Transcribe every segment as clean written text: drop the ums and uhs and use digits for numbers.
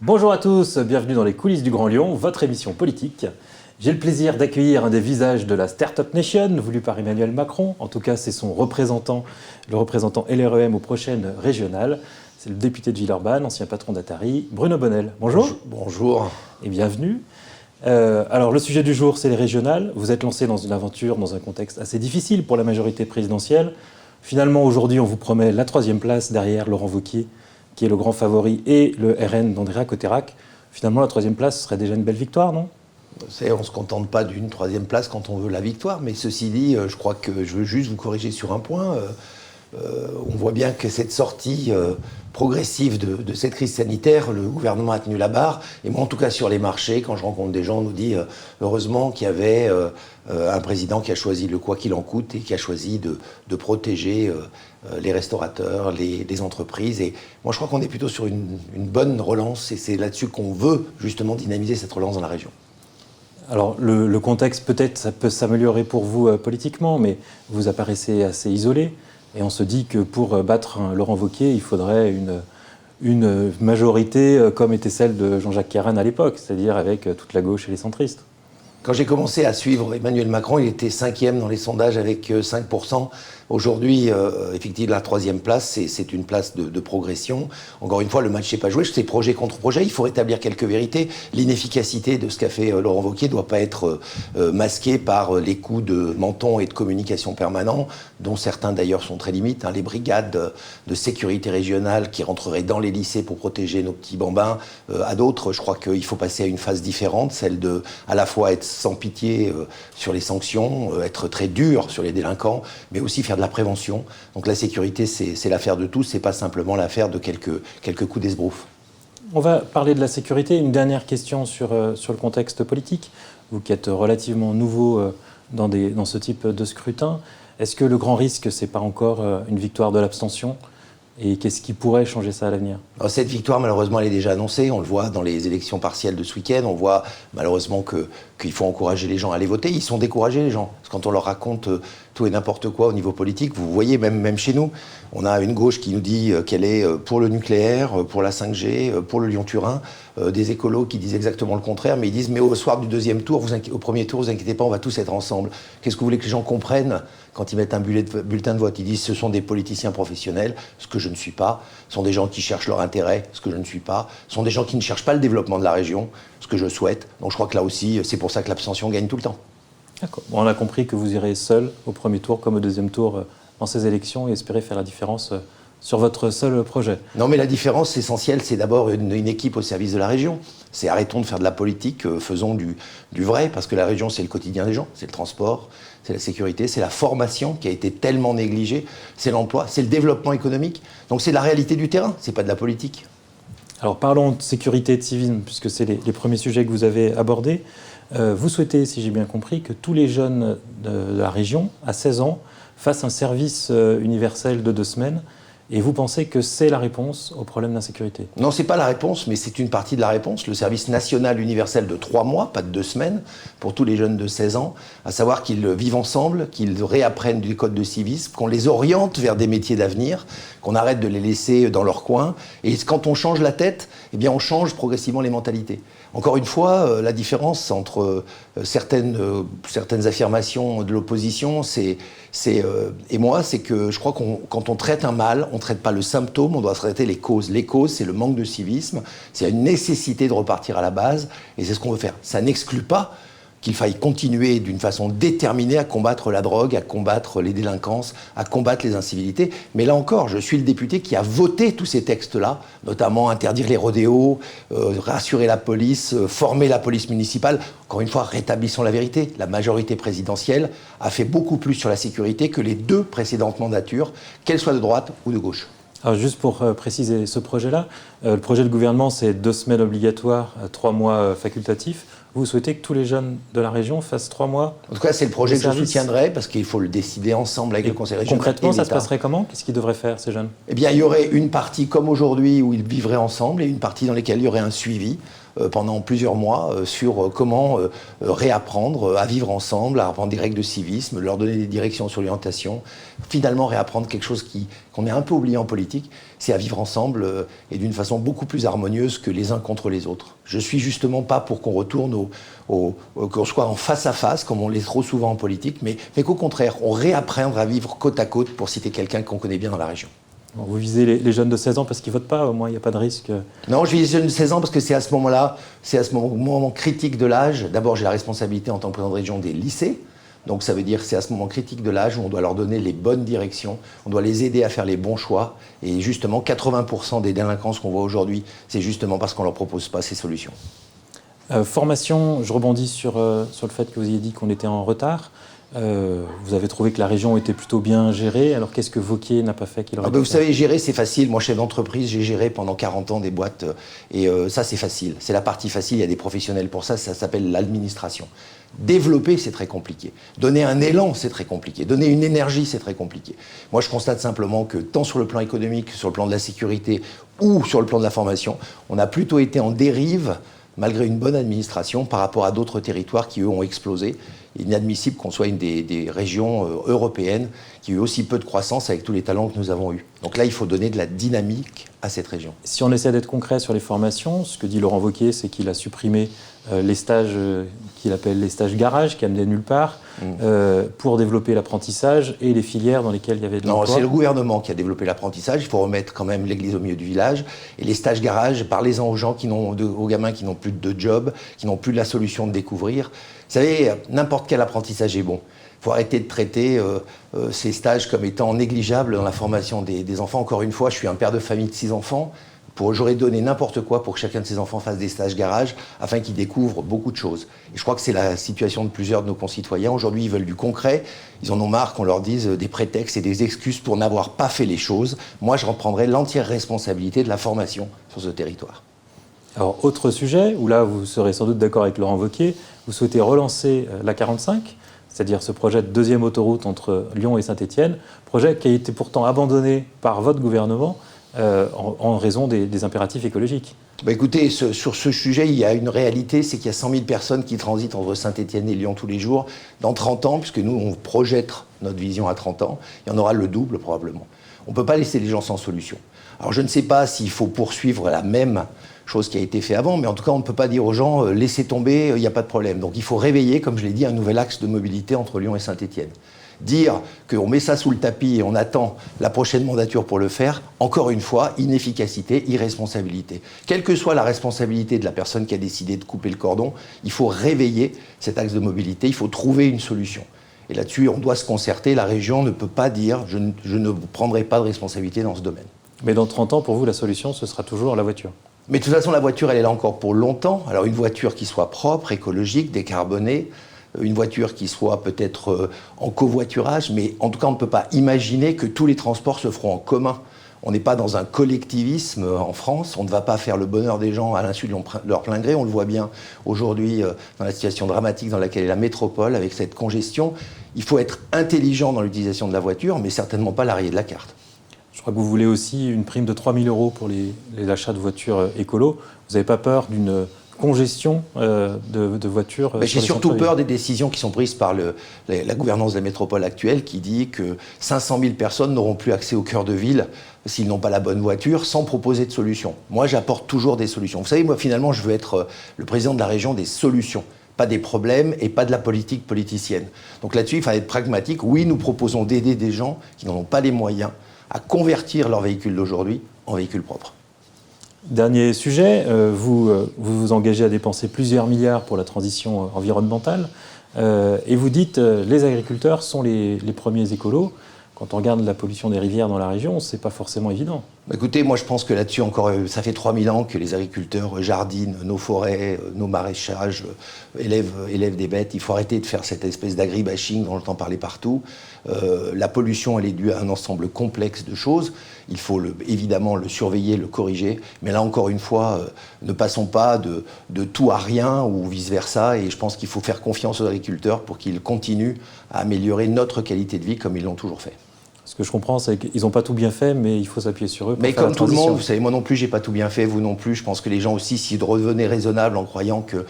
Bonjour à tous, bienvenue dans les coulisses du Grand Lyon, votre émission politique. J'ai le plaisir d'accueillir un des visages de la Startup Nation, voulu par Emmanuel Macron. En tout cas, c'est son représentant, le représentant LREM aux prochaines régionales. C'est le député de Villeurbanne, ancien patron d'Atari, Bruno Bonnell. Bonjour. Bonjour. Et bienvenue. Alors, le sujet du jour, c'est les régionales. Vous êtes lancé dans une aventure, dans un contexte assez difficile pour la majorité présidentielle. Finalement, aujourd'hui, on vous promet la 3e place derrière Laurent Wauquiez, qui est le grand favori, et le RN d'Andrea Cotterrac. Finalement, la 3e place serait déjà une belle victoire, non ? On ne se contente pas d'une 3e place quand on veut la victoire, mais ceci dit, je crois que je veux juste vous corriger sur un point. On voit bien que cette sortie progressive de cette crise sanitaire, le gouvernement a tenu la barre. Et moi, en tout cas, sur les marchés, quand je rencontre des gens, on nous dit heureusement qu'il y avait un président qui a choisi le quoi qu'il en coûte et qui a choisi de protéger les restaurateurs, les entreprises. Et moi, je crois qu'on est plutôt sur une bonne relance et c'est là-dessus qu'on veut justement dynamiser cette relance dans la région. Alors, le contexte, peut-être, ça peut s'améliorer pour vous politiquement, mais vous apparaissez assez isolé. Et on se dit que pour battre Laurent Wauquiez, il faudrait une majorité comme était celle de Jean-Jacques Carane à l'époque, c'est-à-dire avec toute la gauche et les centristes. Quand j'ai commencé à suivre Emmanuel Macron, il était 5e dans les sondages avec 5%. Aujourd'hui, effectivement, la 3e place, c'est une place de progression. Encore une fois, le match n'est pas joué, c'est projet contre projet. Il faut rétablir quelques vérités. L'inefficacité de ce qu'a fait Laurent Wauquiez ne doit pas être masquée par les coups de menton et de communication permanents, dont certains d'ailleurs sont très limites. Les brigades de sécurité régionale qui rentreraient dans les lycées pour protéger nos petits bambins. À d'autres, je crois qu'il faut passer à une phase différente, celle de à la fois être sans pitié sur les sanctions, être très dur sur les délinquants, mais aussi faire de la prévention. Donc la sécurité, c'est l'affaire de tous, c'est pas simplement l'affaire de quelques coups d'esbrouf. On va parler de la sécurité. Une dernière question sur le contexte politique. Vous qui êtes relativement nouveau dans ce type de scrutin, est-ce que le grand risque, c'est pas encore une victoire de l'abstention ? Et qu'est-ce qui pourrait changer ça à l'avenir ? Alors cette victoire, malheureusement, elle est déjà annoncée. On le voit dans les élections partielles de ce week-end. On voit malheureusement qu'il faut encourager les gens à aller voter. Ils sont découragés, les gens. Parce que quand on leur raconte tout et n'importe quoi au niveau politique, vous voyez, même chez nous, on a une gauche qui nous dit qu'elle est pour le nucléaire, pour la 5G, pour le Lyon-Turin. Des écolos qui disent exactement le contraire, mais ils disent « mais au soir du deuxième tour, au premier tour, vous inquiétez pas, on va tous être ensemble ». Qu'est-ce que vous voulez que les gens comprennent quand ils mettent un bulletin de vote? Ils disent « ce sont des politiciens professionnels », ce que je ne suis pas. Ce sont des gens qui cherchent leur intérêt, ce que je ne suis pas. Ce sont des gens qui ne cherchent pas le développement de la région, ce que je souhaite. Donc je crois que là aussi, c'est pour ça que l'abstention gagne tout le temps. D'accord. Bon, on a compris que vous irez seul au premier tour comme au deuxième tour dans ces élections et espérez faire la différence sur votre seul projet. Non, mais la différence essentielle, c'est d'abord une équipe au service de la région. C'est arrêtons de faire de la politique, faisons du vrai, parce que la région, c'est le quotidien des gens, c'est le transport, c'est la sécurité, c'est la formation qui a été tellement négligée, c'est l'emploi, c'est le développement économique. Donc c'est la réalité du terrain, c'est pas de la politique. Alors parlons de sécurité et de civisme, puisque c'est les premiers sujets que vous avez abordés. Vous souhaitez, si j'ai bien compris, que tous les jeunes de la région, à 16 ans, fassent un service universel de 2 semaines. Et vous pensez que c'est la réponse au problème d'insécurité ? Non, c'est pas la réponse, mais c'est une partie de la réponse. Le service national universel de 3 mois, pas de 2 semaines, pour tous les jeunes de 16 ans, à savoir qu'ils vivent ensemble, qu'ils réapprennent du code de civisme, qu'on les oriente vers des métiers d'avenir, qu'on arrête de les laisser dans leur coin. Et quand on change la tête, eh bien on change progressivement les mentalités. Encore une fois, la différence entre certaines affirmations de l'opposition et moi, c'est que je crois que quand on traite un mal, on ne traite pas le symptôme, on doit traiter les causes. Les causes, c'est le manque de civisme, c'est une nécessité de repartir à la base, et c'est ce qu'on veut faire. Ça n'exclut pas qu'il faille continuer d'une façon déterminée à combattre la drogue, à combattre les délinquances, à combattre les incivilités. Mais là encore, je suis le député qui a voté tous ces textes-là, notamment interdire les rodéos, rassurer la police, former la police municipale. Encore une fois, rétablissons la vérité. La majorité présidentielle a fait beaucoup plus sur la sécurité que les 2 précédentes mandatures, qu'elles soient de droite ou de gauche. Alors juste pour préciser ce projet-là, le projet de gouvernement, c'est 2 semaines obligatoires, 3 mois facultatifs. Vous souhaitez que tous les jeunes de la région fassent 3 mois ? En tout cas, c'est le projet que je soutiendrai, parce qu'il faut le décider ensemble avec le Conseil régional. Concrètement, ça se passerait comment ? Qu'est-ce qu'ils devraient faire, ces jeunes ? Eh bien, il y aurait une partie comme aujourd'hui où ils vivraient ensemble et une partie dans laquelle il y aurait un suivi pendant plusieurs mois sur comment réapprendre à vivre ensemble, à apprendre des règles de civisme, leur donner des directions sur l'orientation, finalement réapprendre quelque chose qu'on a un peu oublié en politique, c'est à vivre ensemble et d'une façon beaucoup plus harmonieuse que les uns contre les autres. Je suis justement pas pour qu'on retourne qu'on soit en face à face, comme on l'est trop souvent en politique, mais qu'au contraire, on réapprenne à vivre côte à côte, pour citer quelqu'un qu'on connaît bien dans la région. Bon, vous visez les jeunes de 16 ans parce qu'ils ne votent pas, au moins il n'y a pas de risque. Non, je vise les jeunes de 16 ans parce que c'est à ce moment-là, c'est à ce moment critique de l'âge. D'abord, j'ai la responsabilité en tant que président de région des lycées. Donc ça veut dire que c'est à ce moment critique de l'âge où on doit leur donner les bonnes directions, on doit les aider à faire les bons choix. Et justement, 80% des délinquances qu'on voit aujourd'hui, c'est justement parce qu'on ne leur propose pas ces solutions. Formation, je rebondis sur le fait que vous ayez dit qu'on était en retard. Vous avez trouvé que la région était plutôt bien gérée. Alors qu'est-ce que Wauquiez n'a pas fait qu'il aurait dû Vous faire ? savez, gérer, c'est facile. Moi, chef d'entreprise, j'ai géré pendant 40 ans des boîtes. Et ça, c'est facile. C'est la partie facile. Il y a des professionnels pour ça. Ça s'appelle l'administration. Développer, c'est très compliqué. Donner un élan, c'est très compliqué. Donner une énergie, c'est très compliqué. Moi, je constate simplement que tant sur le plan économique, sur le plan de la sécurité ou sur le plan de la formation, on a plutôt été en dérive malgré une bonne administration par rapport à d'autres territoires qui, eux, ont explosé. Il est inadmissible qu'on soit une des régions européennes qui ont aussi peu de croissance avec tous les talents que nous avons eus. Donc là, il faut donner de la dynamique à cette région. Si on essaie d'être concret sur les formations, ce que dit Laurent Wauquiez, c'est qu'il a supprimé les stages qu'il appelle les stages garage, qui amenaient nulle part, pour développer l'apprentissage et les filières dans lesquelles il y avait de l'emploi. Non, c'est le gouvernement qui a développé l'apprentissage. Il faut remettre quand même l'église au milieu du village. Et les stages garage, parlez-en aux gens aux gamins qui n'ont plus de job, qui n'ont plus de la solution de découvrir. Vous savez, n'importe quel apprentissage est bon. Il faut arrêter de traiter ces stages comme étant négligeables dans la formation des enfants. Encore une fois, je suis un père de famille de 6 enfants. J'aurais donné n'importe quoi pour que chacun de ces enfants fasse des stages garage afin qu'ils découvrent beaucoup de choses. Et je crois que c'est la situation de plusieurs de nos concitoyens. Aujourd'hui, ils veulent du concret. Ils en ont marre qu'on leur dise des prétextes et des excuses pour n'avoir pas fait les choses. Moi, je reprendrai l'entière responsabilité de la formation sur ce territoire. Alors, autre sujet, où là, vous serez sans doute d'accord avec Laurent Wauquiez, vous souhaitez relancer l'A45, c'est-à-dire ce projet de deuxième autoroute entre Lyon et Saint-Étienne, projet qui a été pourtant abandonné par votre gouvernement en raison des impératifs écologiques. Écoutez, sur ce sujet, il y a une réalité, c'est qu'il y a 100 000 personnes qui transitent entre Saint-Étienne et Lyon tous les jours. Dans 30 ans, puisque nous, on projette notre vision à 30 ans, il y en aura le double probablement. On ne peut pas laisser les gens sans solution. Alors je ne sais pas s'il faut poursuivre la même chose qui a été fait avant, mais en tout cas, on ne peut pas dire aux gens « laissez tomber, il n'y a pas de problème ». Donc il faut réveiller, comme je l'ai dit, un nouvel axe de mobilité entre Lyon et Saint-Étienne. Dire qu'on met ça sous le tapis et on attend la prochaine mandature pour le faire, encore une fois, inefficacité, irresponsabilité. Quelle que soit la responsabilité de la personne qui a décidé de couper le cordon, il faut réveiller cet axe de mobilité, il faut trouver une solution. Et là-dessus, on doit se concerter. La région ne peut pas dire « je ne prendrai pas de responsabilité dans ce domaine ». Mais dans 30 ans, pour vous, la solution, ce sera toujours la voiture. Mais de toute façon, la voiture, elle est là encore pour longtemps. Alors une voiture qui soit propre, écologique, décarbonée, une voiture qui soit peut-être en covoiturage, mais en tout cas, on ne peut pas imaginer que tous les transports se feront en commun. On n'est pas dans un collectivisme en France, on ne va pas faire le bonheur des gens à l'insu de leur plein gré. On le voit bien aujourd'hui dans la situation dramatique dans laquelle est la métropole, avec cette congestion. Il faut être intelligent dans l'utilisation de la voiture, mais certainement pas la rayer de la carte. Je crois que vous voulez aussi une prime de 3 000 € pour les achats de voitures écolo. Vous n'avez pas peur d'une congestion de voitures J'ai surtout peur des décisions qui sont prises par la gouvernance de la métropole actuelle qui dit que 500 000 personnes n'auront plus accès au cœur de ville s'ils n'ont pas la bonne voiture, sans proposer de solution. Moi, j'apporte toujours des solutions. Vous savez, moi, finalement, je veux être le président de la région des solutions, pas des problèmes et pas de la politique politicienne. Donc là-dessus, il faut être pragmatique. Oui, nous proposons d'aider des gens qui n'en ont pas les moyens à convertir leur véhicule d'aujourd'hui en véhicule propre. Dernier sujet, vous vous engagez à dépenser plusieurs milliards pour la transition environnementale et vous dites les agriculteurs sont les premiers écolos. Quand on regarde la pollution des rivières dans la région, c'est pas forcément évident. Écoutez, moi je pense que là-dessus encore, ça fait 3000 ans que les agriculteurs jardinent nos forêts, nos maraîchages, élèvent des bêtes. Il faut arrêter de faire cette espèce d'agribashing dont j'entends parler partout. La pollution, elle est due à un ensemble complexe de choses. Il faut évidemment le surveiller, le corriger. Mais là encore une fois, ne passons pas de tout à rien ou vice-versa. Et je pense qu'il faut faire confiance aux agriculteurs pour qu'ils continuent à améliorer notre qualité de vie comme ils l'ont toujours fait. Ce Ce que je comprends, c'est qu'ils n'ont pas tout bien fait, mais il faut s'appuyer sur eux pour Mais faire la comme tout le transition. monde, vous savez, moi non plus, j'ai pas tout bien fait, vous non plus. Je pense que les gens aussi, s'ils revenaient raisonnables en croyant que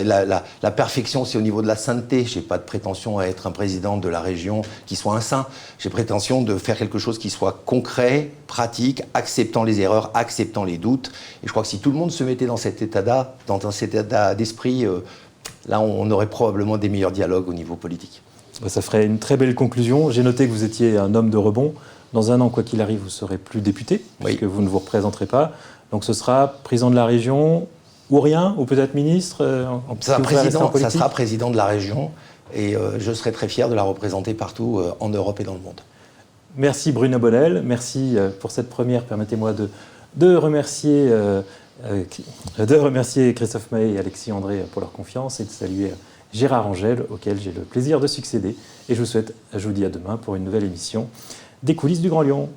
la perfection, c'est au niveau de la sainteté. J'ai pas de prétention à être un président de la région qui soit un saint. J'ai prétention de faire quelque chose qui soit concret, pratique, acceptant les erreurs, acceptant les doutes. Et je crois que si tout le monde se mettait dans cet état d'esprit, là, on aurait probablement des meilleurs dialogues au niveau politique. Ça ferait une très belle conclusion. J'ai noté que vous étiez un homme de rebond. Dans un an, quoi qu'il arrive, vous ne serez plus député, puisque vous ne vous représenterez pas. Donc ce sera président de la région, ou rien, ou peut-être ministre Ça sera président de la région, et je serai très fier de la représenter partout en Europe et dans le monde. Merci Bruno Bonnell, merci pour cette première. Permettez-moi de remercier Christophe Mahé et Alexis André pour leur confiance et de saluer Gérard Angel, auquel j'ai le plaisir de succéder. Et je vous dis à demain pour une nouvelle émission des coulisses du Grand Lyon.